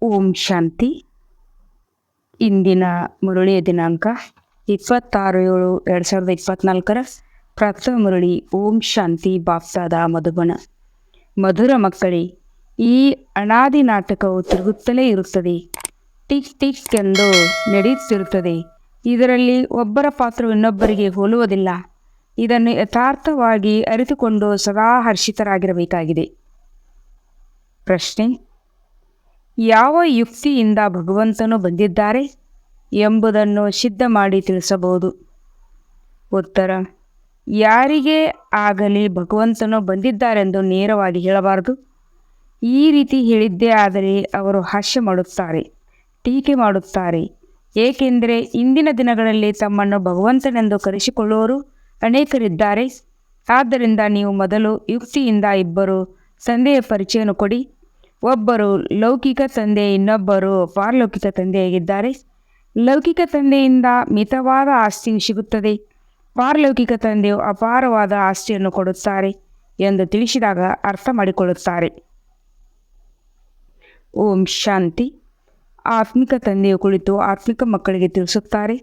ಓಂ ಶಾಂತಿ. ಇಂದಿನ ಮುರಳಿಯ ದಿನಾಂಕ 26/7/2024. ಪ್ರಾತಃ ಮುರಳಿ. ಓಂ ಶಾಂತಿ. ಬಾಪ್ದಾದ ಮಧುಬನ. ಮಧುರ ಮಕ್ಕಳೇ, ಈ ಅನಾದಿ ನಾಟಕವು ತಿರುಗುತ್ತಲೇ ಇರುತ್ತದೆ. ಟಿಕ್ ಟಿಕ್ ಎಂದು ನಡೆಯುತ್ತಿರುತ್ತದೆ. ಇದರಲ್ಲಿ ಒಬ್ಬರ ಪಾತ್ರವು ಇನ್ನೊಬ್ಬರಿಗೆ ಹೋಲುವುದಿಲ್ಲ. ಇದನ್ನು ಯಥಾರ್ಥವಾಗಿ ಅರಿತುಕೊಂಡು ಸದಾ ಹರ್ಷಿತರಾಗಿರಬೇಕಾಗಿದೆ. ಪ್ರಶ್ನೆ: ಯಾವ ಯುಕ್ತಿಯಿಂದ ಭಗವಂತನು ಬಂದಿದ್ದಾರೆ ಎಂಬುದನ್ನು ಸಿದ್ಧ ಮಾಡಿ ತಿಳಿಸಬಹುದು? ಉತ್ತರ: ಯಾರಿಗೇ ಆಗಲಿ ಭಗವಂತನು ಬಂದಿದ್ದಾರೆಂದು ನೇರವಾಗಿ ಹೇಳಬಾರದು. ಈ ರೀತಿ ಹೇಳಿದ್ದೇ ಆದರೆ ಅವರು ಹಾಸ್ಯ ಮಾಡುತ್ತಾರೆ, ಟೀಕೆ ಮಾಡುತ್ತಾರೆ. ಏಕೆಂದರೆ ಇಂದಿನ ದಿನಗಳಲ್ಲಿ ತಮ್ಮನ್ನು ಭಗವಂತನೆಂದು ಕರೆಸಿಕೊಳ್ಳುವವರು ಅನೇಕರಿದ್ದಾರೆ. ಆದ್ದರಿಂದ ನೀವು ಮೊದಲು ಯುಕ್ತಿಯಿಂದ ಇಬ್ಬರು ತಂದೆಯ ಪರಿಚಯವನ್ನು ಕೊಡಿ. ಒಬ್ಬರು ಲೌಕಿಕ ತಂದೆ, ಇನ್ನೊಬ್ಬರು ಪಾರಲೌಕಿಕ ತಂದೆಯಾಗಿದ್ದಾರೆ. ಲೌಕಿಕ ತಂದೆಯಿಂದ ಮಿತವಾದ ಆಸ್ತಿಯು ಸಿಗುತ್ತದೆ, ಪಾರಲೌಕಿಕ ತಂದೆಯು ಅಪಾರವಾದ ಆಸ್ತಿಯನ್ನು ಕೊಡುತ್ತಾರೆ ಎಂದು ತಿಳಿಸಿದಾಗ ಅರ್ಥ ಮಾಡಿಕೊಳ್ಳುತ್ತಾರೆ. ಓಂ ಶಾಂತಿ. ಆತ್ಮಿಕ ತಂದೆಯು ಕುಳಿತು ಆತ್ಮಿಕ ಮಕ್ಕಳಿಗೆ ತಿಳಿಸುತ್ತಾರೆ,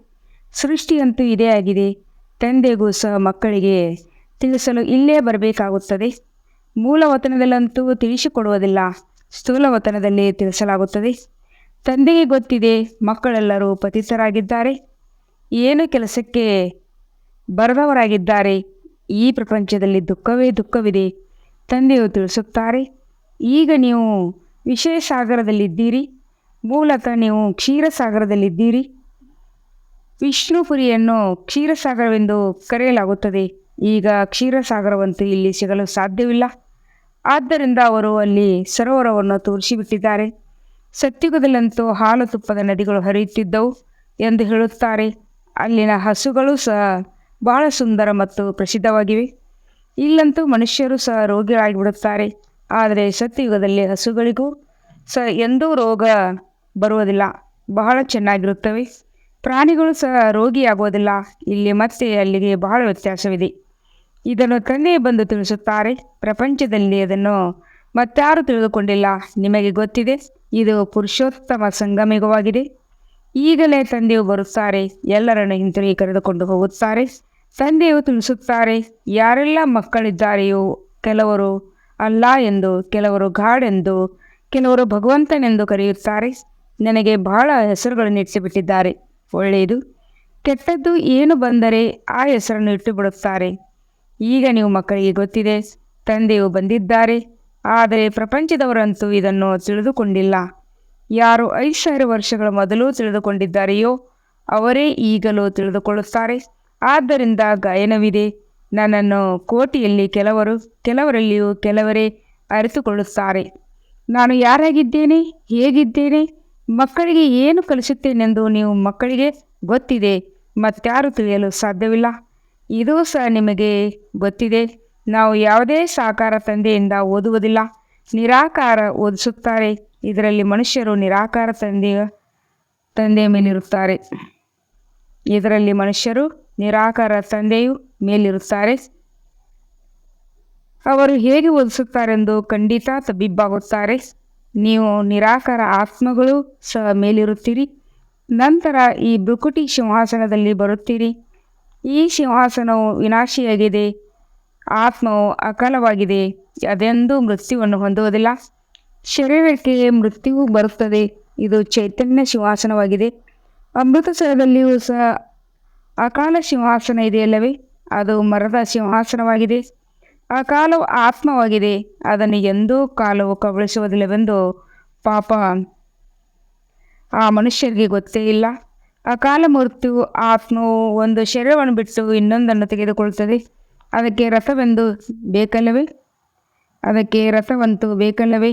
ಸೃಷ್ಟಿಯಂತೂ ಇದೇ ಆಗಿದೆ. ತಂದೆಗೂ ಸಹ ಮಕ್ಕಳಿಗೆ ತಿಳಿಸಲು ಇಲ್ಲೇ ಬರಬೇಕಾಗುತ್ತದೆ. ಮೂಲ ವತನದಲ್ಲಂತೂ ತಿಳಿಸಿಕೊಡುವುದಿಲ್ಲ, ಸ್ಥೂಲ ವತನದಲ್ಲಿ ತಿಳಿಸಲಾಗುತ್ತದೆ. ತಂದೆಗೆ ಗೊತ್ತಿದೆ ಮಕ್ಕಳೆಲ್ಲರೂ ಪತಿತರಾಗಿದ್ದಾರೆ, ಏನು ಕೆಲಸಕ್ಕೆ ಬರದವರಾಗಿದ್ದಾರೆ. ಈ ಪ್ರಪಂಚದಲ್ಲಿ ದುಃಖವೇ ದುಃಖವಿದೆ. ತಂದೆಯು ತಿಳಿಸುತ್ತಾರೆ, ಈಗ ನೀವು ವಿಷಯ ಸಾಗರದಲ್ಲಿದ್ದೀರಿ, ಮೂಲತಃ ನೀವು ಕ್ಷೀರಸಾಗರದಲ್ಲಿದ್ದೀರಿ. ವಿಷ್ಣುಪುರಿಯನ್ನು ಕ್ಷೀರಸಾಗರವೆಂದು ಕರೆಯಲಾಗುತ್ತದೆ. ಈಗ ಕ್ಷೀರಸಾಗರವಂತೂ ಇಲ್ಲಿ ಸಿಗಲು ಸಾಧ್ಯವಿಲ್ಲ. ಆದ್ದರಿಂದ ಅವರು ಅಲ್ಲಿ ಸರೋವರವನ್ನು ತೋರಿಸಿಬಿಟ್ಟಿದ್ದಾರೆ. ಸತ್ಯುಗದಲ್ಲಂತೂ ಹಾಲು ತುಪ್ಪದ ನದಿಗಳು ಹರಿಯುತ್ತಿದ್ದವು ಎಂದು ಹೇಳುತ್ತಾರೆ. ಅಲ್ಲಿನ ಹಸುಗಳು ಸಹ ಬಹಳ ಸುಂದರ ಮತ್ತು ಪ್ರಸಿದ್ಧವಾಗಿವೆ. ಇಲ್ಲಂತೂ ಮನುಷ್ಯರು ಸಹ ರೋಗಿಗಳಾಗಿಬಿಡುತ್ತಾರೆ. ಆದರೆ ಸತ್ಯಯುಗದಲ್ಲಿ ಹಸುಗಳಿಗೂ ಸಹ ಎಂದೂ ರೋಗ ಬರುವುದಿಲ್ಲ, ಬಹಳ ಚೆನ್ನಾಗಿರುತ್ತವೆ. ಪ್ರಾಣಿಗಳು ಸಹ ರೋಗಿಯಾಗುವುದಿಲ್ಲ. ಇಲ್ಲಿ ಮತ್ತೆ ಅಲ್ಲಿಗೆ ಬಹಳ ವ್ಯತ್ಯಾಸವಿದೆ. ಇದನ್ನು ತಂದೆಯೇ ಬಂದು ತಿಳಿಸುತ್ತಾರೆ. ಪ್ರಪಂಚದಲ್ಲಿ ಅದನ್ನು ಮತ್ತಾರು ತಿಳಿದುಕೊಂಡಿಲ್ಲ. ನಿಮಗೆ ಗೊತ್ತಿದೆ, ಇದು ಪುರುಷೋತ್ತಮ ಸಂಗಮಯುಗವಾಗಿದೆ. ಈಗಲೇ ತಂದೆಯು ಬರುತ್ತಾರೆ, ಎಲ್ಲರನ್ನು ಹಿಂತಿರುಗಿ ಕರೆದುಕೊಂಡು ಹೋಗುತ್ತಾರೆ. ತಂದೆಯು ತಿಳಿಸುತ್ತಾರೆ, ಯಾರೆಲ್ಲ ಮಕ್ಕಳಿದ್ದಾರೆಯೋ ಕೆಲವರು ಅಲ್ಲಾ ಎಂದು, ಕೆಲವರು ಗಾಡ್ ಎಂದು, ಕೆಲವರು ಭಗವಂತನೆಂದು ಕರೆಯುತ್ತಾರೆ. ನನಗೆ ಬಹಳ ಹೆಸರುಗಳನ್ನು ಇಟ್ಟುಬಿಟ್ಟಿದ್ದಾರೆ. ಒಳ್ಳೆಯದು ಕೆಟ್ಟದ್ದು ಏನು ಬಂದರೆ ಆ ಹೆಸರನ್ನು ಇಟ್ಟು ಬಿಡುತ್ತಾರೆ. ಈಗ ನೀವು ಮಕ್ಕಳಿಗೆ ಗೊತ್ತಿದೆ, ತಂದೆಯು ಬಂದಿದ್ದಾರೆ. ಆದರೆ ಪ್ರಪಂಚದವರಂತೂ ಇದನ್ನು ತಿಳಿದುಕೊಂಡಿಲ್ಲ. ಯಾರು 5,000 ವರ್ಷಗಳ ಮೊದಲು ತಿಳಿದುಕೊಂಡಿದ್ದಾರೆಯೋ ಅವರೇ ಈಗಲೂ ತಿಳಿದುಕೊಳ್ಳುತ್ತಾರೆ. ಆದ್ದರಿಂದ ಗಾಯನವಿದೆ, ನನ್ನನ್ನು ಕೋಟಿಯಲ್ಲಿ ಕೆಲವರು, ಕೆಲವರಲ್ಲಿಯೂ ಕೆಲವರೇ ಅರಿತುಕೊಳ್ಳುತ್ತಾರೆ. ನಾನು ಯಾರಾಗಿದ್ದೇನೆ, ಹೇಗಿದ್ದೇನೆ, ಮಕ್ಕಳಿಗೆ ಏನು ಕಲಿಸುತ್ತೇನೆಂದು ನೀವು ಮಕ್ಕಳಿಗೆ ಗೊತ್ತಿದೆ, ಮತ್ತಾರು ತಿಳಿಯಲು ಸಾಧ್ಯವಿಲ್ಲ. ಇದೂ ಸಹ ನಿಮಗೆ ಗೊತ್ತಿದೆ. ನಾವು ಯಾವುದೇ ಸಾಕಾರ ತಂದೆಯಿಂದ ಓದುವುದಿಲ್ಲ, ನಿರಾಕಾರ ಓದಿಸುತ್ತಾರೆ. ಇದರಲ್ಲಿ ಮನುಷ್ಯರು ನಿರಾಕಾರ ತಂದೆಯ ಮೇಲಿರುತ್ತಾರೆ. ಇದರಲ್ಲಿ ಮನುಷ್ಯರು ನಿರಾಕಾರ ತಂದೆಯು ಮೇಲಿರುತ್ತಾರೆ. ಅವರು ಹೇಗೆ ಓದಿಸುತ್ತಾರೆಂದು ಖಂಡಿತ ತಬ್ಬಿಬ್ಬಾಗುತ್ತಾರೆ. ನೀವು ನಿರಾಕಾರ ಆತ್ಮಗಳು ಸಹ ಮೇಲಿರುತ್ತೀರಿ. ನಂತರ ಈ ಭೃಕುಟಿ ಸಿಂಹಾಸನದಲ್ಲಿ ಬರುತ್ತೀರಿ. ಈ ಸಿಂಹಾಸನವು ವಿನಾಶಿಯಾಗಿದೆ. ಆತ್ಮವು ಅಕಾಲವಾಗಿದೆ, ಅದೆಂದೂ ಮೃತ್ಯುವನ್ನು ಹೊಂದುವುದಿಲ್ಲ. ಶರೀರಕ್ಕೆ ಮೃತ್ಯುವು ಬರುತ್ತದೆ. ಇದು ಚೈತನ್ಯ ಸಿಂಹಾಸನವಾಗಿದೆ. ಅಮೃತಸರದಲ್ಲಿಯೂ ಸಹ ಅಕಾಲ ಸಿಂಹಾಸನ ಇದೆಯಲ್ಲವೇ, ಅದು ಮರದ ಸಿಂಹಾಸನವಾಗಿದೆ. ಅಕಾಲವು ಆತ್ಮವಾಗಿದೆ, ಅದನ್ನು ಎಂದೂ ಕಾಲವು ಕಬಳಿಸುವುದಿಲ್ಲವೆಂದು ಪಾಪ ಆ ಮನುಷ್ಯರಿಗೆ ಗೊತ್ತೇ ಇಲ್ಲ. ಅಕಾಲ ಮೃತ್ಯು ಆತ್ಮವು ಒಂದು ಶರೀರವನ್ನು ಬಿಟ್ಟು ಇನ್ನೊಂದನ್ನು ತೆಗೆದುಕೊಳ್ಳುತ್ತದೆ. ಅದಕ್ಕೆ ರಥವಂತೂ ಬೇಕಲ್ಲವೇ?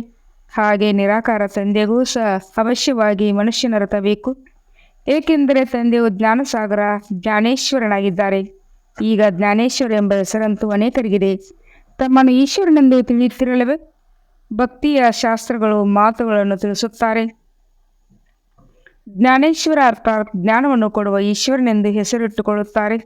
ಹಾಗೆ ನಿರಾಕಾರ ತಂದೆಗೂ ಸಹ ಅವಶ್ಯವಾಗಿ ಮನುಷ್ಯನ ರಥ ಬೇಕು. ಏಕೆಂದರೆ ತಂದೆಯು ಜ್ಞಾನಸಾಗರ, ಜ್ಞಾನೇಶ್ವರನಾಗಿದ್ದಾರೆ. ಈಗ ಜ್ಞಾನೇಶ್ವರ ಎಂಬ ಹೆಸರಂತೂ ಅನೇಕರಿಗಿದೆ. ತಮ್ಮನ್ನು ಈಶ್ವರನೆಂದು ತಿಳಿಯುತ್ತಿರಲ್ಲವೇ? ಭಕ್ತಿಯ ಶಾಸ್ತ್ರಗಳು ಮಾತುಗಳನ್ನು ತಿಳಿಸುತ್ತಾರೆ. ಜ್ಞಾನೇಶ್ವರ ಅರ್ಥಾತ್ ಜ್ಞಾನವನ್ನು ಕೊಡುವ ಈಶ್ವರನೆಂದು ಹೆಸರಿಟ್ಟುಕೊಳ್ಳುತ್ತಾರೆ.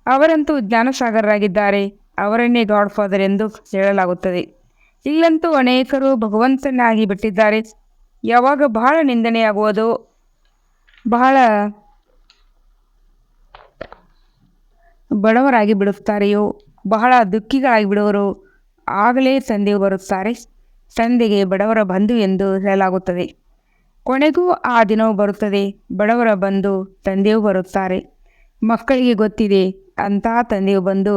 ಅವರಂತೂ ಜ್ಞಾನಸಾಗರರಾಗಿದ್ದಾರೆ. ಅವರನ್ನೇ ಗಾಡ್ ಫಾದರ್ ಎಂದು ಹೇಳಲಾಗುತ್ತದೆ. ಇಲ್ಲಂತೂ ಅನೇಕರು ಭಗವಂತನಾಗಿ ಬಿಟ್ಟಿದ್ದಾರೆ. ಯಾವಾಗ ಬಹಳ ನಿಂದನೆಯಾಗುವುದೋ, ಬಹಳ ಬಡವರಾಗಿ ಬಿಡುತ್ತಾರೆಯೋ, ಬಹಳ ದುಃಖಿಗಳಾಗಿ ಬಿಡುವರು, ಆಗಲೇ ತಂದೆಯು ಬರುತ್ತಾರೆ. ತಂದೆಗೆ ಬಡವರ ಬಂಧು ಎಂದು ಹೇಳಲಾಗುತ್ತದೆ. ಕೊನೆಗೂ ಆ ದಿನವೂ ಬರುತ್ತದೆ. ಬಡವರ ಬಂಧು ತಂದೆಯೂ ಬರುತ್ತಾರೆ. ಮಕ್ಕಳಿಗೆ ಗೊತ್ತಿದೆ, ಅಂತಹ ತಂದೆಯು ಬಂದು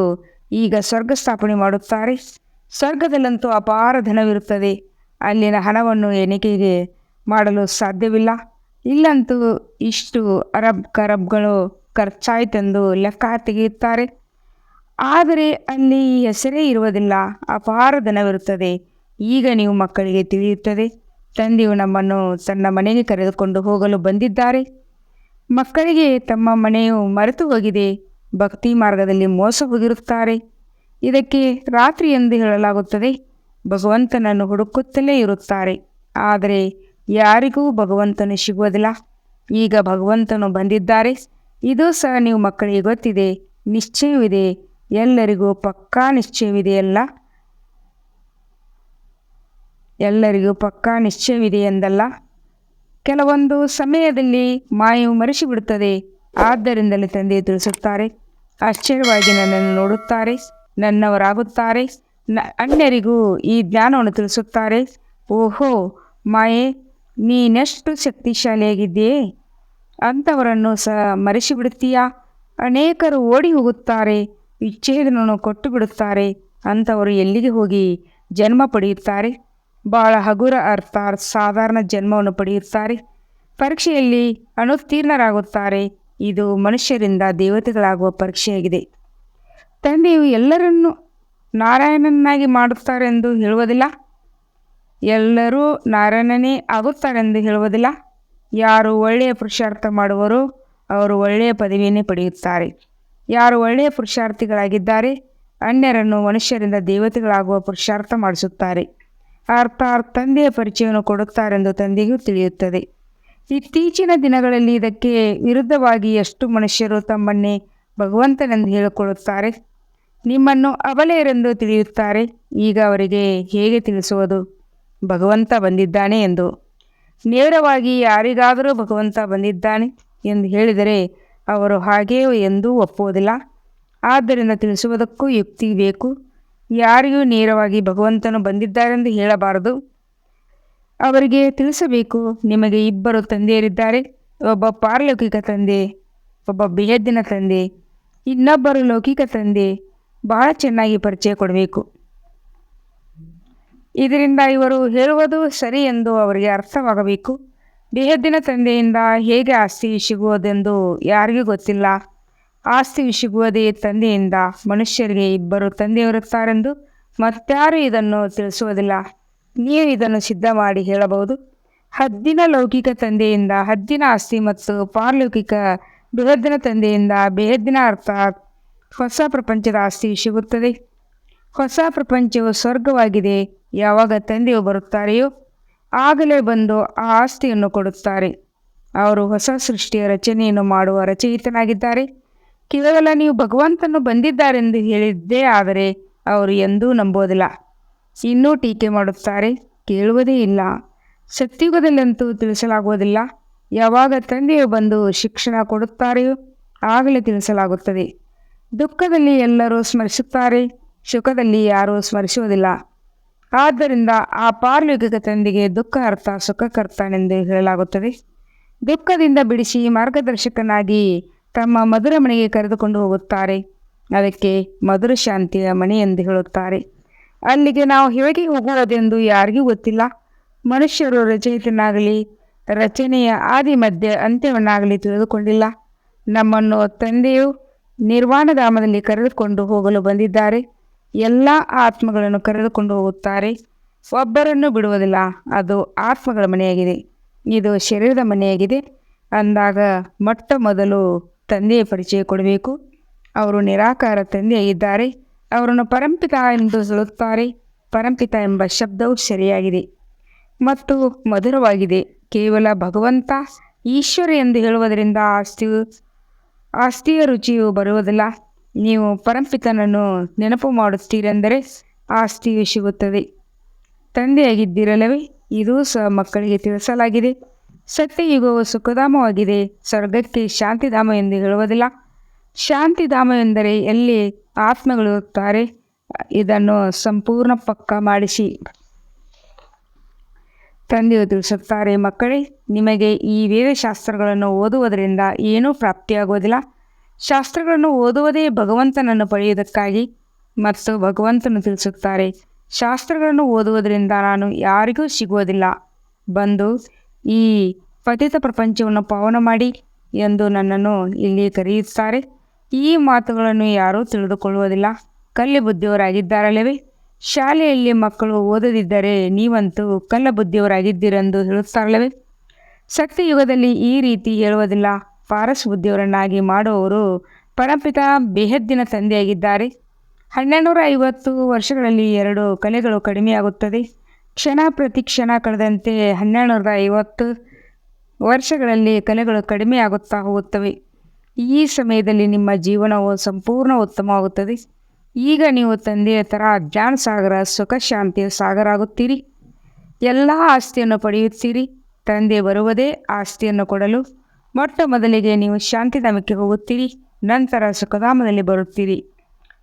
ಈಗ ಸ್ವರ್ಗ ಸ್ಥಾಪನೆ ಮಾಡುತ್ತಾರೆ. ಸ್ವರ್ಗದಲ್ಲಂತೂ ಅಪಾರ ಧನವಿರುತ್ತದೆ. ಅಲ್ಲಿನ ಹಣವನ್ನು ಎಣಿಕೆಗೆ ಮಾಡಲು ಸಾಧ್ಯವಿಲ್ಲ. ಇಲ್ಲಂತೂ ಇಷ್ಟು ಕರಬ್ಗಳು ಖರ್ಚಾಯಿತೆಂದು ಲೆಕ್ಕ ತೆಗೆಯುತ್ತಾರೆ. ಆದರೆ ಅಲ್ಲಿ ಹೆಸರೇ ಇರುವುದಿಲ್ಲ, ಅಪಾರ ಧನವಿರುತ್ತದೆ. ಈಗ ನೀವು ಮಕ್ಕಳಿಗೆ ತಿಳಿಯುತ್ತದೆ, ತಂದೆಯು ನಮ್ಮನ್ನು ತನ್ನ ಮನೆಗೆ ಕರೆದುಕೊಂಡು ಹೋಗಲು ಬಂದಿದ್ದಾರೆ. ಮಕ್ಕಳಿಗೆ ತಮ್ಮ ಮನೆಯು ಮರೆತು ಹೋಗಿದೆ, ಭಕ್ತಿ ಮಾರ್ಗದಲ್ಲಿ ಮೋಸ ಹೋಗಿರುತ್ತಾರೆ. ಇದಕ್ಕೆ ರಾತ್ರಿ ಎಂದು ಹೇಳಲಾಗುತ್ತದೆ. ಭಗವಂತನನ್ನು ಹುಡುಕುತ್ತಲೇ ಇರುತ್ತಾರೆ, ಆದರೆ ಯಾರಿಗೂ ಭಗವಂತನು ಸಿಗುವುದಿಲ್ಲ. ಈಗ ಭಗವಂತನು ಬಂದಿದ್ದಾರೆ. ಇದು ಸಹ ನೀವು ಮಕ್ಕಳಿಗೆ ಗೊತ್ತಿದೆ, ನಿಶ್ಚಯವಿದೆ, ಎಲ್ಲರಿಗೂ ಪಕ್ಕಾ ನಿಶ್ಚಯವಿದೆಯಲ್ಲ, ಎಲ್ಲರಿಗೂ ಪಕ್ಕಾ ನಿಶ್ಚಯವಿದೆ ಎಂದಲ್ಲ. ಕೆಲವೊಂದು ಸಮಯದಲ್ಲಿ ಮಾಯವು ಮರೆಸಿಬಿಡುತ್ತದೆ. ಆದ್ದರಿಂದಲೇ ತಂದೆ ತಿಳಿಸುತ್ತಾರೆ, ಆಶ್ಚರ್ಯವಾಗಿ ನನ್ನನ್ನು ನೋಡುತ್ತಾರೆ, ನನ್ನವರಾಗುತ್ತಾರೆ. ಅನ್ಯರಿಗೂ ಈ ಜ್ಞಾನವನ್ನು ತಿಳಿಸುತ್ತಾರೆ. ಓಹೋ ಮಾಯೆ, ನೀನೆಷ್ಟು ಶಕ್ತಿಶಾಲಿಯಾಗಿದ್ದೀಯೇ, ಅಂಥವರನ್ನು ಸಹ ಮರೆಸಿಬಿಡುತ್ತೀಯಾ. ಅನೇಕರು ಓಡಿ ಹೋಗುತ್ತಾರೆ, ವಿಚ್ಛೇದನವನ್ನು ಕೊಟ್ಟು ಬಿಡುತ್ತಾರೆ. ಅಂಥವರು ಎಲ್ಲಿಗೆ ಹೋಗಿ ಜನ್ಮ ಪಡೆಯುತ್ತಾರೆ? ಬಹಳ ಹಗುರ ಅರ್ಥಾತ್ ಸಾಧಾರಣ ಜನ್ಮವನ್ನು ಪಡೆಯುತ್ತಾರೆ. ಪರೀಕ್ಷೆಯಲ್ಲಿ ಅನುತ್ತೀರ್ಣರಾಗುತ್ತಾರೆ. ಇದು ಮನುಷ್ಯರಿಂದ ದೇವತೆಗಳಾಗುವ ಪರೀಕ್ಷೆಯಾಗಿದೆ. ತಂದೆಯು ಎಲ್ಲರನ್ನೂ ನಾರಾಯಣನಾಗಿ ಮಾಡುತ್ತಾರೆಂದು ಹೇಳುವುದಿಲ್ಲ, ಎಲ್ಲರೂ ನಾರಾಯಣನೇ ಆಗುತ್ತಾರೆಂದು ಹೇಳುವುದಿಲ್ಲ. ಯಾರು ಒಳ್ಳೆಯ ಪುರುಷಾರ್ಥ ಮಾಡುವರೋ ಅವರು ಒಳ್ಳೆಯ ಪದವಿಯನ್ನೇ ಪಡೆಯುತ್ತಾರೆ. ಯಾರು ಒಳ್ಳೆಯ ಪುರುಷಾರ್ಥಿಗಳಾಗಿದ್ದಾರೆ, ಅನ್ಯರನ್ನು ಮನುಷ್ಯರಿಂದ ದೇವತೆಗಳಾಗುವ ಪುರುಷಾರ್ಥ ಮಾಡಿಸುತ್ತಾರೆ. ಅರ್ಥಾತ್ ತಂದೆಯ ಪರಿಚಯವನ್ನು ಕೊಡುತ್ತಾರೆಂದು ತಂದೆಗೂ ತಿಳಿಯುತ್ತದೆ. ಇತ್ತೀಚಿನ ದಿನಗಳಲ್ಲಿ ಇದಕ್ಕೆ ವಿರುದ್ಧವಾಗಿ ಎಷ್ಟು ಮನುಷ್ಯರು ತಮ್ಮನ್ನೇ ಭಗವಂತನೆಂದು ಹೇಳಿಕೊಳ್ಳುತ್ತಾರೆ, ನಿಮ್ಮನ್ನು ಅಬಲೆಯರೆಂದು ತಿಳಿಯುತ್ತಾರೆ. ಈಗ ಅವರಿಗೆ ಹೇಗೆ ತಿಳಿಸುವುದು ಭಗವಂತ ಬಂದಿದ್ದಾನೆ ಎಂದು? ನೇರವಾಗಿ ಯಾರಿಗಾದರೂ ಭಗವಂತ ಬಂದಿದ್ದಾನೆ ಎಂದು ಹೇಳಿದರೆ ಅವರು ಹಾಗೆಯೇ ಎಂದೂ ಒಪ್ಪುವುದಿಲ್ಲ. ಆದ್ದರಿಂದ ತಿಳಿಸುವುದಕ್ಕೂ ಯುಕ್ತಿ ಬೇಕು. ಯಾರಿಗೂ ನೇರವಾಗಿ ಭಗವಂತನು ಬಂದಿದ್ದಾರೆಂದು ಹೇಳಬಾರದು. ಅವರಿಗೆ ತಿಳಿಸಬೇಕು, ನಿಮಗೆ ಇಬ್ಬರು ತಂದೆಯರಿದ್ದಾರೆ, ಒಬ್ಬ ಪಾರಲೌಕಿಕ ತಂದೆ, ಒಬ್ಬ ಬೇಹದ್ದಿನ ತಂದೆ, ಇನ್ನೊಬ್ಬರು ಲೌಕಿಕ ತಂದೆ. ಬಹಳ ಚೆನ್ನಾಗಿ ಪರಿಚಯ ಕೊಡಬೇಕು. ಇದರಿಂದ ಇವರು ಹೇಳುವುದು ಸರಿ ಎಂದು ಅವರಿಗೆ ಅರ್ಥವಾಗಬೇಕು. ಬೇಹದ್ದಿನ ತಂದೆಯಿಂದ ಹೇಗೆ ಆಸ್ತಿ ಸಿಗುವುದೆಂದು ಯಾರಿಗೂ ಗೊತ್ತಿಲ್ಲ. ಆಸ್ತಿ ಸಿಗುವುದೇ ತಂದೆಯಿಂದ. ಮನುಷ್ಯರಿಗೆ ಇಬ್ಬರು ತಂದೆಯವರುತ್ತಾರೆಂದು ಮತ್ತಾರೂ ಇದನ್ನು ತಿಳಿಸುವುದಿಲ್ಲ. ನೀವು ಇದನ್ನು ಸಿದ್ಧ ಮಾಡಿ ಹೇಳಬಹುದು. ಹದ್ದಿನ ಲೌಕಿಕ ತಂದೆಯಿಂದ ಹದ್ದಿನ ಆಸ್ತಿ ಮತ್ತು ಪಾರಲೌಕಿಕ ಬೃಹದ್ದಿನ ತಂದೆಯಿಂದ ಬೇಹದ್ದಿನ ಅರ್ಥಾತ್ ಹೊಸ ಪ್ರಪಂಚದ ಆಸ್ತಿ ಸಿಗುತ್ತದೆ. ಹೊಸ ಪ್ರಪಂಚವು ಸ್ವರ್ಗವಾಗಿದೆ. ಯಾವಾಗ ತಂದೆಯು ಬರುತ್ತಾರೆಯೋ ಆಗಲೇ ಬಂದು ಆ ಆಸ್ತಿಯನ್ನು ಕೊಡುತ್ತಾರೆ. ಅವರು ಹೊಸ ಸೃಷ್ಟಿಯ ರಚನೆಯನ್ನು ಮಾಡುವ ರಚಯಿತನಾಗಿದ್ದಾರೆ. ಕೇವಲ ನೀವು ಭಗವಂತನು ಬಂದಿದ್ದಾರೆಂದು ಹೇಳಿದ್ದೇ ಆದರೆ ಅವರು ಎಂದೂ ನಂಬೋದಿಲ್ಲ. ಇನ್ನೂ ಟೀಕೆ ಮಾಡುತ್ತಾರೆ, ಕೇಳುವುದೇ ಇಲ್ಲ. ಸತ್ಯುಗದಲ್ಲಂತೂ ತಿಳಿಸಲಾಗುವುದಿಲ್ಲ. ಯಾವಾಗ ತಂದೆಯು ಬಂದು ಶಿಕ್ಷಣ ಕೊಡುತ್ತಾರೆಯೋ ಆಗಲೇ ತಿಳಿಸಲಾಗುತ್ತದೆ. ದುಃಖದಲ್ಲಿ ಎಲ್ಲರೂ ಸ್ಮರಿಸುತ್ತಾರೆ, ಸುಖದಲ್ಲಿ ಯಾರೂ ಸ್ಮರಿಸುವುದಿಲ್ಲ. ಆದ್ದರಿಂದ ಆ ಪಾರಲೌಕಿಕ ತಂದೆಗೆ ದುಃಖ ಅರ್ಥ ಸುಖಕರ್ತಾನೆಂದು ಹೇಳಲಾಗುತ್ತದೆ. ದುಃಖದಿಂದ ಬಿಡಿಸಿ ಮಾರ್ಗದರ್ಶಕನಾಗಿ ತಮ್ಮ ಮಧುರ ಮನೆಗೆ ಕರೆದುಕೊಂಡು ಹೋಗುತ್ತಾರೆ. ಅದಕ್ಕೆ ಮಧುರ ಶಾಂತಿಯ ಮನೆ ಎಂದು ಹೇಳುತ್ತಾರೆ. ಅಲ್ಲಿಗೆ ನಾವು ಹೇಗೆ ಹೋಗುವುದೆಂದು ಯಾರಿಗೂ ಗೊತ್ತಿಲ್ಲ. ಮನುಷ್ಯರು ರಚಯಿತನಾಗಲಿ ರಚನೆಯ ಆದಿ ಮಧ್ಯ ಅಂತ್ಯವನ್ನಾಗಲಿ ತಿಳಿದುಕೊಂಡಿಲ್ಲ. ನಮ್ಮನ್ನು ತಂದೆಯು ನಿರ್ವಾಣಧಾಮದಲ್ಲಿ ಕರೆದುಕೊಂಡು ಹೋಗಲು ಬಂದಿದ್ದಾರೆ. ಎಲ್ಲ ಆತ್ಮಗಳನ್ನು ಕರೆದುಕೊಂಡು ಹೋಗುತ್ತಾರೆ, ಒಬ್ಬರನ್ನು ಬಿಡುವುದಿಲ್ಲ. ಅದು ಆತ್ಮಗಳ ಮನೆಯಾಗಿದೆ, ಇದು ಶರೀರದ ಮನೆಯಾಗಿದೆ ಅಂದಾಗ ಮೊಟ್ಟ ಮೊದಲು ತಂದೆಯ ಪರಿಚಯ ಕೊಡಬೇಕು. ಅವರು ನಿರಾಕಾರ ತಂದೆಯಾಗಿದ್ದಾರೆ. ಅವರನ್ನು ಪರಂಪಿತ ಎಂದು ಹೇಳುತ್ತಾರೆ. ಪರಂಪಿತ ಎಂಬ ಶಬ್ದವು ಸರಿಯಾಗಿದೆ ಮತ್ತು ಮಧುರವಾಗಿದೆ. ಕೇವಲ ಭಗವಂತ ಈಶ್ವರ ಎಂದು ಹೇಳುವುದರಿಂದ ಆಸ್ತಿಯ ರುಚಿಯು ಬರುವುದಿಲ್ಲ. ನೀವು ಪರಂಪಿತನನ್ನು ನೆನಪು ಮಾಡುತ್ತೀರೆಂದರೆ ಆಸ್ತಿಯು ಸಿಗುತ್ತದೆ. ತಂದೆಯಾಗಿದ್ದಿರಲ್ಲವೇ ಇದೂ ಸಹ ಮಕ್ಕಳಿಗೆ ತಿಳಿಸಲಾಗಿದೆ. ಸತ್ಯಯುಗವು ಸುಖಧಾಮವಾಗಿದೆ, ಸ್ವರ್ಗಕ್ಕೆ ಶಾಂತಿಧಾಮ ಎಂದು ಹೇಳುವುದಿಲ್ಲ. ಶಾಂತಿಧಾಮ ಎಂದರೆ ಎಲ್ಲಿ ಆತ್ಮಗಳಿರುತ್ತಾರೆ. ಇದನ್ನು ಸಂಪೂರ್ಣ ಪಕ್ಕ ಮಾಡಿಸಿ ತಂದೆಯು ತಿಳಿಸುತ್ತಾರೆ, ಮಕ್ಕಳೇ, ನಿಮಗೆ ಈ ವೇದಶಾಸ್ತ್ರಗಳನ್ನು ಓದುವುದರಿಂದ ಏನೂ ಪ್ರಾಪ್ತಿಯಾಗುವುದಿಲ್ಲ. ಶಾಸ್ತ್ರಗಳನ್ನು ಓದುವುದೇ ಭಗವಂತನನ್ನು ಪಡೆಯುವುದಕ್ಕಾಗಿ. ಮತ್ತು ಭಗವಂತನು ತಿಳಿಸುತ್ತಾರೆ, ಶಾಸ್ತ್ರಗಳನ್ನು ಓದುವುದರಿಂದ ನಾನು ಯಾರಿಗೂ ಸಿಗುವುದಿಲ್ಲ. ಬಂದು ಈ ಪತಿತ ಪ್ರಪಂಚವನ್ನು ಪಾವನ ಮಾಡಿ ಎಂದು ನನ್ನನ್ನು ಇಲ್ಲಿ ಕರೆಯುತ್ತಾರೆ. ಈ ಮಾತುಗಳನ್ನು ಯಾರೂ ತಿಳಿದುಕೊಳ್ಳುವುದಿಲ್ಲ. ಕಲ್ಲಿ ಬುದ್ಧಿಯವರಾಗಿದ್ದಾರಲ್ಲವೇ? ಶಾಲೆಯಲ್ಲಿ ಮಕ್ಕಳು ಓದದಿದ್ದರೆ ನೀವಂತೂ ಕಲ್ಲ ಬುದ್ಧಿಯವರಾಗಿದ್ದೀರೆಂದು ಹೇಳುತ್ತಾರಲ್ಲವೇ? ಸತ್ಯಯುಗದಲ್ಲಿ ಈ ರೀತಿ ಹೇಳುವುದಿಲ್ಲ. ಪಾರಸ್ ಬುದ್ಧಿಯವರನ್ನಾಗಿ ಮಾಡುವವರು ಪರಮಪಿತ ಬೇಹದ್ದಿನ ತಂದೆಯಾಗಿದ್ದಾರೆ. 1250 ವರ್ಷಗಳಲ್ಲಿ 2 ಕಲೆಗಳು ಕಡಿಮೆಯಾಗುತ್ತದೆ. ಕ್ಷಣ ಪ್ರತಿ ಕ್ಷಣ ಕಳೆದಂತೆ 1250 ವರ್ಷಗಳಲ್ಲಿ ಕಲೆಗಳು ಕಡಿಮೆಯಾಗುತ್ತಾ ಹೋಗುತ್ತವೆ. ಈ ಸಮಯದಲ್ಲಿ ನಿಮ್ಮ ಜೀವನವು ಸಂಪೂರ್ಣ ಉತ್ತಮವಾಗುತ್ತದೆ. ಈಗ ನೀವು ತಂದೆಯ ಥರ ಜ್ಞಾನ ಸಾಗರ, ಸುಖ ಶಾಂತಿಯ ಸಾಗರ ಆಗುತ್ತೀರಿ. ಎಲ್ಲ ಆಸ್ತಿಯನ್ನು ಪಡೆಯುತ್ತೀರಿ. ತಂದೆ ಬರುವುದೇ ಆಸ್ತಿಯನ್ನು ಕೊಡಲು. ಮೊಟ್ಟ ಮೊದಲಿಗೆ ನೀವು ಶಾಂತಿಧಾಮಕ್ಕೆ ಹೋಗುತ್ತೀರಿ, ನಂತರ ಸುಖಧಾಮದಲ್ಲಿ ಬರುತ್ತೀರಿ.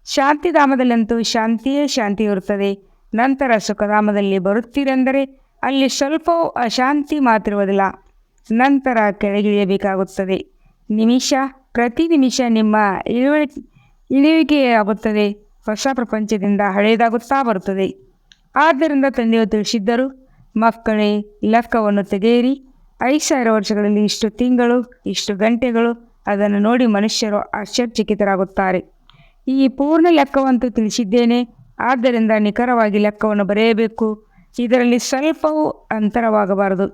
ಶಾಂತಿಧಾಮದಲ್ಲಂತೂ ಶಾಂತಿಯೇ ಶಾಂತಿ ಇರುತ್ತದೆ. ನಂತರ ಸುಖಧಾಮದಲ್ಲಿ ಬರುತ್ತೀರೆಂದರೆ ಅಲ್ಲಿ ಸ್ವಲ್ಪವೂ ಅಶಾಂತಿ ಮಾತಿರುವುದಿಲ್ಲ. ನಂತರ ಕೆಳಗಿಳಿಯಬೇಕಾಗುತ್ತದೆ. ಪ್ರತಿ ನಿಮಿಷ ನಿಮ್ಮ ಇಳಿಯುವಿಕೆಯಾಗುತ್ತದೆ. ಹೊಸ ಪ್ರಪಂಚದಿಂದ ಹಳೆಯದಾಗುತ್ತಾ ಬರುತ್ತದೆ. ಆದ್ದರಿಂದ ತಂದೆಯು ತಿಳಿಸಿದ್ದರು, ಮಕ್ಕಳೇ, ಲೆಕ್ಕವನ್ನು ತೆಗೆಯಿರಿ. 5000 ವರ್ಷಗಳಲ್ಲಿ ಇಷ್ಟು ತಿಂಗಳು, ಇಷ್ಟು ಗಂಟೆಗಳು. ಅದನ್ನು ನೋಡಿ ಮನುಷ್ಯರು ಆಶ್ಚರ್ಯಚಕಿತರಾಗುತ್ತಾರೆ. ಈ ಪೂರ್ಣ ಲೆಕ್ಕವಂತೂ ತಿಳಿಸಿದ್ದೇನೆ. ಆದ್ದರಿಂದ ನಿಖರವಾಗಿ ಲೆಕ್ಕವನ್ನು ಬರೆಯಬೇಕು. ಇದರಲ್ಲಿ ಸ್ವಲ್ಪವೂ ಅಂತರವಾಗಬಾರದು.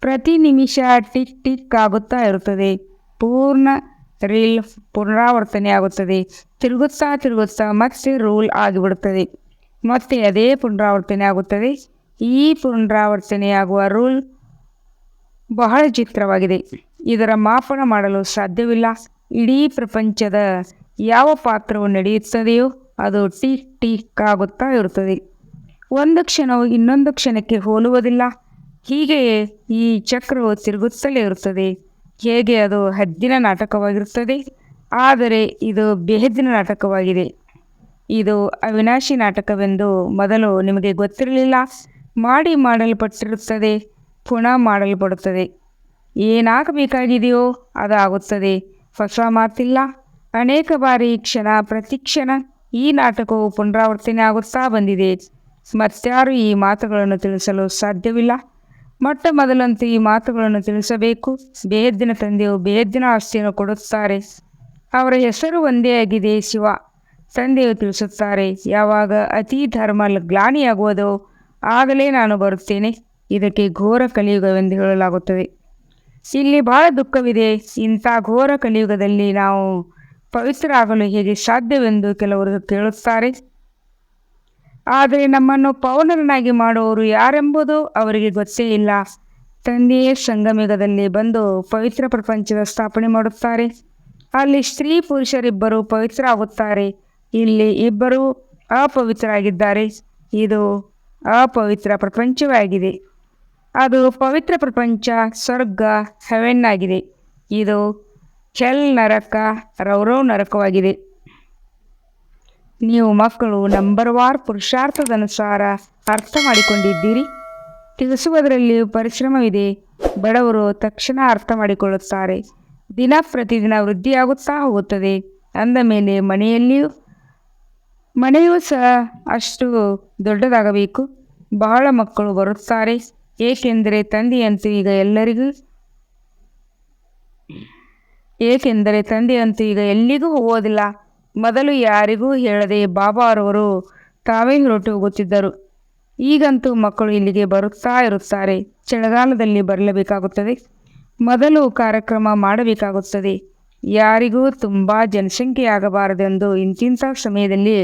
ಪ್ರತಿ ನಿಮಿಷ ಟಿಕ್ ಟಿಕ್ ಆಗುತ್ತಾ ಇರುತ್ತದೆ. ಪೂರ್ಣ ರೀಲ್ ಪುನರಾವರ್ತನೆಯಾಗುತ್ತದೆ. ತಿರುಗುತ್ತಾ ತಿರುಗುತ್ತಾ ಮತ್ತೆ ರೂಲ್ ಆಗಿಬಿಡುತ್ತದೆ. ಮತ್ತೆ ಅದೇ ಪುನರಾವರ್ತನೆ ಆಗುತ್ತದೆ. ಈ ಪುನರಾವರ್ತನೆಯಾಗುವ ರೂಲ್ ಬಹಳ ಚಿತ್ರವಾಗಿದೆ. ಇದರ ಮಾಪನ ಮಾಡಲು ಸಾಧ್ಯವಿಲ್ಲ. ಇಡೀ ಪ್ರಪಂಚದ ಯಾವ ಪಾತ್ರವು ನಡೆಯುತ್ತದೆಯೋ ಅದು ಟಿಕ್ ಟಿಕ್ ಆಗುತ್ತಾ ಇರುತ್ತದೆ. ಒಂದು ಕ್ಷಣವು ಇನ್ನೊಂದು ಕ್ಷಣಕ್ಕೆ ಹೋಲುವುದಿಲ್ಲ. ಹೀಗೆಯೇ ಈ ಚಕ್ರವು ತಿರುಗುತ್ತಲೇ ಇರುತ್ತದೆ. ಹೇಗೆ ಅದು ಹದ್ದಿನ ನಾಟಕವಾಗಿರುತ್ತದೆ, ಆದರೆ ಇದು ಬೇಹದ್ದಿನ ನಾಟಕವಾಗಿದೆ. ಇದು ಅವಿನಾಶಿ ನಾಟಕವೆಂದು ಮೊದಲು ನಿಮಗೆ ಗೊತ್ತಿರಲಿಲ್ಲ. ಮಾಡಲ್ಪಟ್ಟಿರುತ್ತದೆ, ಪುನಃ ಮಾಡಲ್ಪಡುತ್ತದೆ. ಏನಾಗಬೇಕಾಗಿದೆಯೋ ಅದು ಆಗುತ್ತದೆ. ಹೊಸ ಮಾತಿಲ್ಲ. ಅನೇಕ ಬಾರಿ ಕ್ಷಣ ಪ್ರತಿ ಕ್ಷಣ ಈ ನಾಟಕವು ಪುನರಾವರ್ತನೆ ಆಗುತ್ತಾ ಬಂದಿದೆ. ಮತ್ಯಾರು ಈ ಮಾತುಗಳನ್ನು ತಿಳಿಸಲು ಸಾಧ್ಯವಿಲ್ಲ. ಮೊಟ್ಟ ಮೊದಲಂತೂ ಈ ಮಾತುಗಳನ್ನು ತಿಳಿಸಬೇಕು. ಬೇಹದ್ದಿನ ತಂದೆಯು ಬೇಹದ್ದಿನ ಆಸ್ತಿಯನ್ನು ಕೊಡುತ್ತಾರೆ. ಅವರ ಹೆಸರು ಒಂದೇ ಆಗಿದೆ, ಶಿವ. ತಂದೆಯು ತಿಳಿಸುತ್ತಾರೆ, ಯಾವಾಗ ಅತಿ ಧರ್ಮ ಗ್ಲಾನಿಯಾಗುವುದೋ ಆಗಲೇ ನಾನು ಬರುತ್ತೇನೆ. ಇದಕ್ಕೆ ಘೋರ ಕಲಿಯುಗವೆಂದು ಹೇಳಲಾಗುತ್ತದೆ. ಇಲ್ಲಿ ಬಹಳ ದುಃಖವಿದೆ. ಇಂಥ ಘೋರ ಕಲಿಯುಗದಲ್ಲಿ ನಾವು ಪವಿತ್ರರಾಗಲು ಹೇಗೆ ಸಾಧ್ಯವೆಂದು ಕೆಲವರು ಕೇಳುತ್ತಾರೆ. ಆದರೆ ನಮ್ಮನ್ನು ಪೌನರನಾಗಿ ಮಾಡುವವರು ಯಾರೆಂಬುದು ಅವರಿಗೆ ಗೊತ್ತೇ ಇಲ್ಲ. ತಂದೆಯೇ ಸಂಗಮಯುಗದಲ್ಲಿ ಬಂದು ಪವಿತ್ರ ಪ್ರಪಂಚದ ಸ್ಥಾಪನೆ ಮಾಡುತ್ತಾರೆ. ಅಲ್ಲಿ ಸ್ತ್ರೀ ಪುರುಷರಿಬ್ಬರು ಪವಿತ್ರ ಆಗುತ್ತಾರೆ. ಇಲ್ಲಿ ಇಬ್ಬರು ಅಪವಿತ್ರರಾಗಿದ್ದಾರೆ. ಇದು ಅಪವಿತ್ರ ಪ್ರಪಂಚವೇ ಆಗಿದೆ. ಅದು ಪವಿತ್ರ ಪ್ರಪಂಚ, ಸ್ವರ್ಗ, ಹೆವೆನ್ ಆಗಿದೆ. ಇದು ಹೆಲ್ ನರಕ, ರೌರವ್ ನರಕವಾಗಿದೆ. ನೀವು ಮಕ್ಕಳು ನಂಬರ್ ವಾರ್ ಪುರುಷಾರ್ಥದನುಸಾರ ಅರ್ಥ ಮಾಡಿಕೊಂಡಿದ್ದೀರಿ. ತಿಳಿಸುವುದರಲ್ಲಿಯೂ ಪರಿಶ್ರಮವಿದೆ. ಬಡವರು ತಕ್ಷಣ ಅರ್ಥ ಮಾಡಿಕೊಳ್ಳುತ್ತಾರೆ. ದಿನ ಪ್ರತಿದಿನ ವೃದ್ಧಿಯಾಗುತ್ತಾ ಹೋಗುತ್ತದೆ. ಅಂದ ಮೇಲೆ ಮನೆಯೂ ಸಹ ಅಷ್ಟು ದೊಡ್ಡದಾಗಬೇಕು. ಬಹಳ ಮಕ್ಕಳು ಬರುತ್ತಾರೆ, ಏಕೆಂದರೆ ತಂದೆಯಂತೂ ಈಗ ಎಲ್ಲಿಗೂ ಹೋಗೋದಿಲ್ಲ. ಮೊದಲು ಯಾರಿಗೂ ಹೇಳದೆ ಬಾಬಾರವರು ತಾವೇ ಹೊರಟು ಹೋಗುತ್ತಿದ್ದರು. ಈಗಂತೂ ಮಕ್ಕಳು ಇಲ್ಲಿಗೆ ಬರುತ್ತಾ ಇರುತ್ತಾರೆ. ಚಳಿಗಾಲದಲ್ಲಿ ಬರಲೇಬೇಕಾಗುತ್ತದೆ. ಮೊದಲು ಕಾರ್ಯಕ್ರಮ ಮಾಡಬೇಕಾಗುತ್ತದೆ. ಯಾರಿಗೂ ತುಂಬ ಜನಸಂಖ್ಯೆಯಾಗಬಾರದೆಂದು ಇಂತಿಂಥ ಸಮಯದಲ್ಲಿ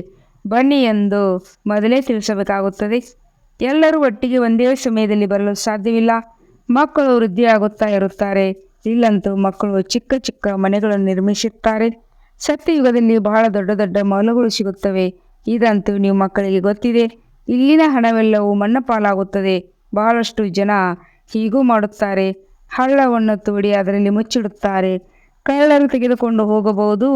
ಬನ್ನಿ ಎಂದು ಮೊದಲೇ ತಿಳಿಸಬೇಕಾಗುತ್ತದೆ. ಎಲ್ಲರೂ ಒಟ್ಟಿಗೆ ಒಂದೇ ಸಮಯದಲ್ಲಿ ಬರಲು ಸಾಧ್ಯವಿಲ್ಲ. ಮಕ್ಕಳು ವೃದ್ಧಿಯಾಗುತ್ತಾ ಇರುತ್ತಾರೆ. ಇಲ್ಲಂತೂ ಮಕ್ಕಳು ಚಿಕ್ಕ ಚಿಕ್ಕ ಮನೆಗಳನ್ನು ನಿರ್ಮಿಸುತ್ತಾರೆ. ಸತ್ಯಯುಗದಲ್ಲಿ ಬಹಳ ದೊಡ್ಡ ದೊಡ್ಡ ಮೌಲ್ಯಗಳು ಸಿಗುತ್ತವೆ. ಇದಂತೂ ನೀವು ಮಕ್ಕಳಿಗೆ ಗೊತ್ತಿದೆ. ಇಲ್ಲಿನ ಹಣವೆಲ್ಲವೂ ಮಣ್ಣ ಪಾಲಾಗುತ್ತದೆ. ಬಹಳಷ್ಟು ಜನ ಹೀಗೂ ಮಾಡುತ್ತಾರೆ. ಹಳ್ಳವನ್ನು ತೋಡಿ ಅದರಲ್ಲಿ ಮುಚ್ಚಿಡುತ್ತಾರೆ. ಕಳ್ಳರು ತೆಗೆದುಕೊಂಡು ಹೋಗಬಹುದು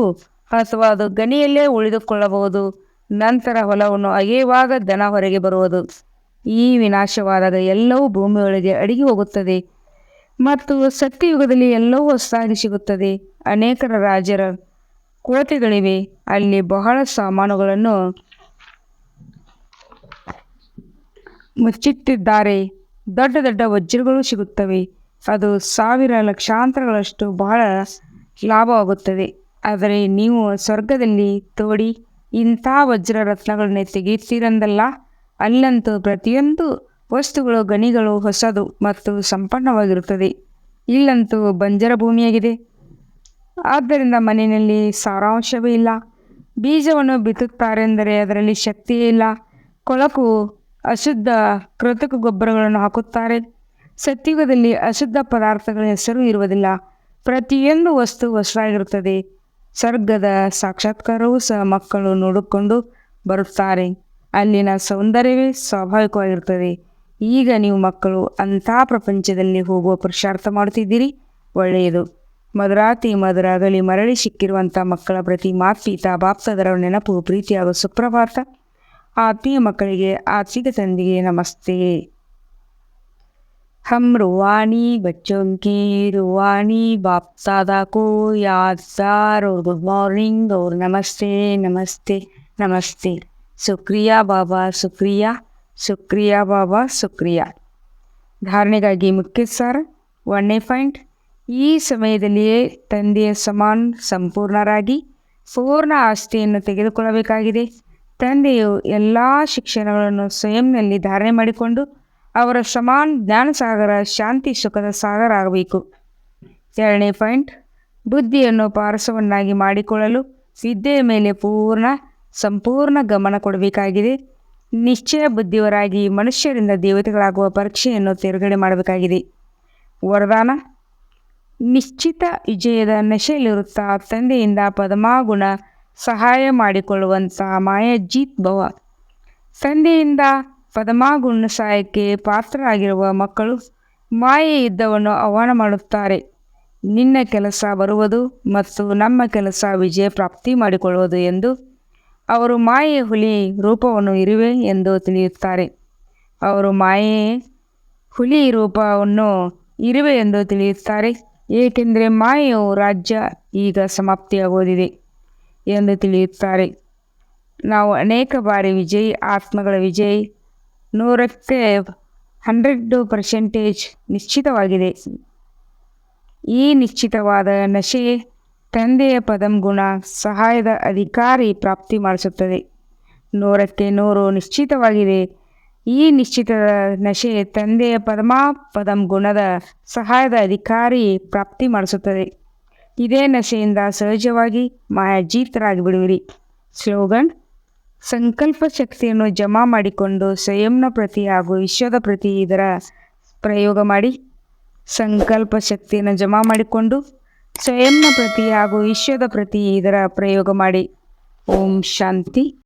ಅಥವಾ ಅದು ಗಣಿಯಲ್ಲೇ ಉಳಿದುಕೊಳ್ಳಬಹುದು. ನಂತರ ಹೊಲವನ್ನು ಅಗೆಯುವಾಗ ದನ ಹೊರಗೆ ಬರುವುದು. ಈ ವಿನಾಶವಾದಾಗ ಎಲ್ಲವೂ ಭೂಮಿಯೊಳಗೆ ಅಡಗಿ ಹೋಗುತ್ತದೆ ಮತ್ತು ಸತ್ಯಯುಗದಲ್ಲಿ ಎಲ್ಲವೂ ಹೊಸದಾಗಿ ಸಿಗುತ್ತದೆ. ಅನೇಕರ ರಾಜರ ಕೋಟೆಗಳಿವೆ, ಅಲ್ಲಿ ಬಹಳ ಸಾಮಾನುಗಳನ್ನು ಮುಚ್ಚಿಟ್ಟಿದ್ದಾರೆ. ದೊಡ್ಡ ದೊಡ್ಡ ವಜ್ರಗಳು ಸಿಗುತ್ತವೆ. ಅದು 1000 ಲಕ್ಷಾಂತರಗಳಷ್ಟು ಬಹಳ ಲಾಭವಾಗುತ್ತದೆ. ಆದರೆ ನೀವು ಸ್ವರ್ಗದಲ್ಲಿ ತೋಡಿ ಇಂಥ ವಜ್ರ ರತ್ನಗಳನ್ನೇ ತೆಗೆಯುತ್ತೀರೆಂದಲ್ಲ. ಅಲ್ಲಂತೂ ಪ್ರತಿಯೊಂದು ವಸ್ತುಗಳು ಗಣಿಗಳು ಹೊಸದು ಮತ್ತು ಸಂಪನ್ನವಾಗಿರುತ್ತದೆ. ಇಲ್ಲಂತೂ ಬಂಜರ ಭೂಮಿಯಾಗಿದೆ. ಆದ್ದರಿಂದ ಮನೆಯಲ್ಲಿ ಸಾರಾಂಶವೇ ಇಲ್ಲ. ಬೀಜವನ್ನು ಬಿತ್ತುತ್ತಾರೆಂದರೆ ಅದರಲ್ಲಿ ಶಕ್ತಿಯೇ ಇಲ್ಲ. ಕೊಳಕು ಅಶುದ್ಧ ಕೃತಕ ಗೊಬ್ಬರಗಳನ್ನು ಹಾಕುತ್ತಾರೆ. ಸತ್ಯುಗದಲ್ಲಿ ಅಶುದ್ಧ ಪದಾರ್ಥಗಳ ಹೆಸರು ಇರುವುದಿಲ್ಲ. ಪ್ರತಿಯೊಂದು ವಸ್ತು ಹೊಸದಾಗಿರುತ್ತದೆ. ಸ್ವರ್ಗದ ಸಾಕ್ಷಾತ್ಕಾರವೂ ಸಹ ಮಕ್ಕಳು ನೋಡಿಕೊಂಡು ಬರುತ್ತಾರೆ. ಅಲ್ಲಿನ ಸೌಂದರ್ಯವೇ ಸ್ವಾಭಾವಿಕವಾಗಿರುತ್ತದೆ. ಈಗ ನೀವು ಮಕ್ಕಳು ಅಂಥ ಪ್ರಪಂಚದಲ್ಲಿ ಹೋಗುವ ಪುರುಷಾರ್ಥ ಮಾಡುತ್ತಿದ್ದೀರಿ, ಒಳ್ಳೆಯದು. ಮಧುರಾತಿ ಮಧುರಾಗಲಿ ಮರಳಿ ಸಿಕ್ಕಿರುವಂಥ ಮಕ್ಕಳ ಪ್ರತಿ ಮಾತ್ಪಿತಾ ಬಾಪ್ತದರ ನೆನಪು, ಪ್ರೀತಿ ಹಾಗೂ ಸುಪ್ರಭಾತ. ಆತ್ಮೀಯ ಮಕ್ಕಳಿಗೆ ಆತ್ಮಿಕ ತಂದೆಗೆ ನಮಸ್ತೆ. हम रूहानी बच्चों की रूहानी बाप दादा को यादगार और गुड मॉर्निंग और नमस्ते नमस्ते नमस्ते. शुक्रिया बाबा, शुक्रिया शुक्रिया बाबಾ, ಶುಕ್ರಿಯಾ. ಧಾರಣೆಗಾಗಿ ಮುಖ್ಯ ಸಾರ. 1ನೇ ಪಾಯಿಂಟ್. ಈ ಸಮಯದಲ್ಲಿಯೇ ತಂದೆಯ ಸಮಾನ ಸಂಪೂರ್ಣರಾಗಿ ಪೂರ್ಣ ಆಸ್ತಿಯನ್ನು ತೆಗೆದುಕೊಳ್ಳಬೇಕಾಗಿದೆ. ತಂದೆಯು ಎಲ್ಲ ಶಿಕ್ಷಣಗಳನ್ನು ಸ್ವಯಂನಲ್ಲಿ ಧಾರಣೆ ಮಾಡಿಕೊಂಡು ಅವರ ಸಮಾನ ಜ್ಞಾನ ಸಾಗರ, ಶಾಂತಿ ಸುಖದ ಸಾಗರ ಆಗಬೇಕು. 2ನೇ ಪಾಯಿಂಟ್. ಬುದ್ಧಿಯನ್ನು ಪಾರಸವನ್ನಾಗಿ ಮಾಡಿಕೊಳ್ಳಲು ವಿದ್ಯೆಯ ಮೇಲೆ ಸಂಪೂರ್ಣ ಗಮನ ಕೊಡಬೇಕಾಗಿದೆ. ನಿಶ್ಚಯ ಬುದ್ಧಿಯವರಾಗಿ ಮನುಷ್ಯರಿಂದ ದೇವತೆಗಳಾಗುವ ಪರೀಕ್ಷೆಯನ್ನು ತೇರ್ಗಡೆ ಮಾಡಬೇಕಾಗಿದೆ. ವರದಾನ. ನಿಶ್ಚಿತ ವಿಜಯದ ನಶೆಯಲ್ಲಿರುತ್ತಾ ತಂದೆಯಿಂದ ಪದಮಾಗುಣ ಸಹಾಯ ಮಾಡಿಕೊಳ್ಳುವಂಥ ಮಾಯಾಜೀತ್ ಭವ. ತಂದೆಯಿಂದ ಪದಮಾಗುಣ ಸಹಾಯಕ್ಕೆ ಪಾತ್ರರಾಗಿರುವ ಮಕ್ಕಳು ಮಾಯೆ ಯುದ್ಧವನ್ನು ಆಹ್ವಾನ ಮಾಡುತ್ತಾರೆ. ನಿನ್ನ ಕೆಲಸ ಬರುವುದು ಮತ್ತು ನಮ್ಮ ಕೆಲಸ ವಿಜಯ ಪ್ರಾಪ್ತಿ ಮಾಡಿಕೊಳ್ಳುವುದು ಎಂದು. ಅವರು ಮಾಯೆಯ ಹುಲಿ ರೂಪವನ್ನು ಇರುವೆ ಎಂದು ತಿಳಿಯುತ್ತಾರೆ. ಅವರು ಮಾಯೆಯ ಹುಲಿ ರೂಪವನ್ನು ಇರುವೆ ಎಂದು ತಿಳಿಯುತ್ತಾರೆ, ಏಕೆಂದರೆ ಮಾಯೆಯು ರಾಜ್ಯ ಈಗ ಸಮಾಪ್ತಿಯಾಗುವುದಿದೆ ಎಂದು ತಿಳಿಯುತ್ತಾರೆ. ನಾವು ಅನೇಕ ಬಾರಿ ವಿಜಯಿ ಆತ್ಮಗಳ ವಿಜಯ್ 100% ನಿಶ್ಚಿತವಾಗಿದೆ. ಈ ನಿಶ್ಚಿತವಾದ ನಶೆ ತಂದೆಯ ಪದಂ ಗುಣ ಸಹಾಯದ ಅಧಿಕಾರಿ ಪ್ರಾಪ್ತಿ ಮಾಡಿಸುತ್ತದೆ. 100% ನಿಶ್ಚಿತವಾಗಿದೆ. ಈ ನಿಶ್ಚಿತದ ನಶೆ ತಂದೆಯ ಪದಂ ಗುಣದ ಸಹಾಯದ ಅಧಿಕಾರಿ ಪ್ರಾಪ್ತಿ ಮಾಡಿಸುತ್ತದೆ. ಇದೇ ನಶೆಯಿಂದ ಸಹಜವಾಗಿ ಮಾಯಾಜೀತರಾಗಿ ಬಿಡುವಿರಿ. ಸ್ಲೋಗನ್. ಸಂಕಲ್ಪ ಶಕ್ತಿಯನ್ನು ಜಮಾ ಮಾಡಿಕೊಂಡು ಸ್ವಯಂನ ಪ್ರತಿ ಹಾಗೂ ವಿಶ್ವದ ಪ್ರತಿ ಇದರ ಪ್ರಯೋಗ ಮಾಡಿ. ಸಂಕಲ್ಪ ಶಕ್ತಿಯನ್ನು ಜಮಾ ಮಾಡಿಕೊಂಡು ಸ್ವಯಂನ ಪ್ರತಿ ಹಾಗೂ ವಿಶ್ವದ ಪ್ರತಿ ಇದರ ಪ್ರಯೋಗ ಮಾಡಿ. ಓಂ ಶಾಂತಿ.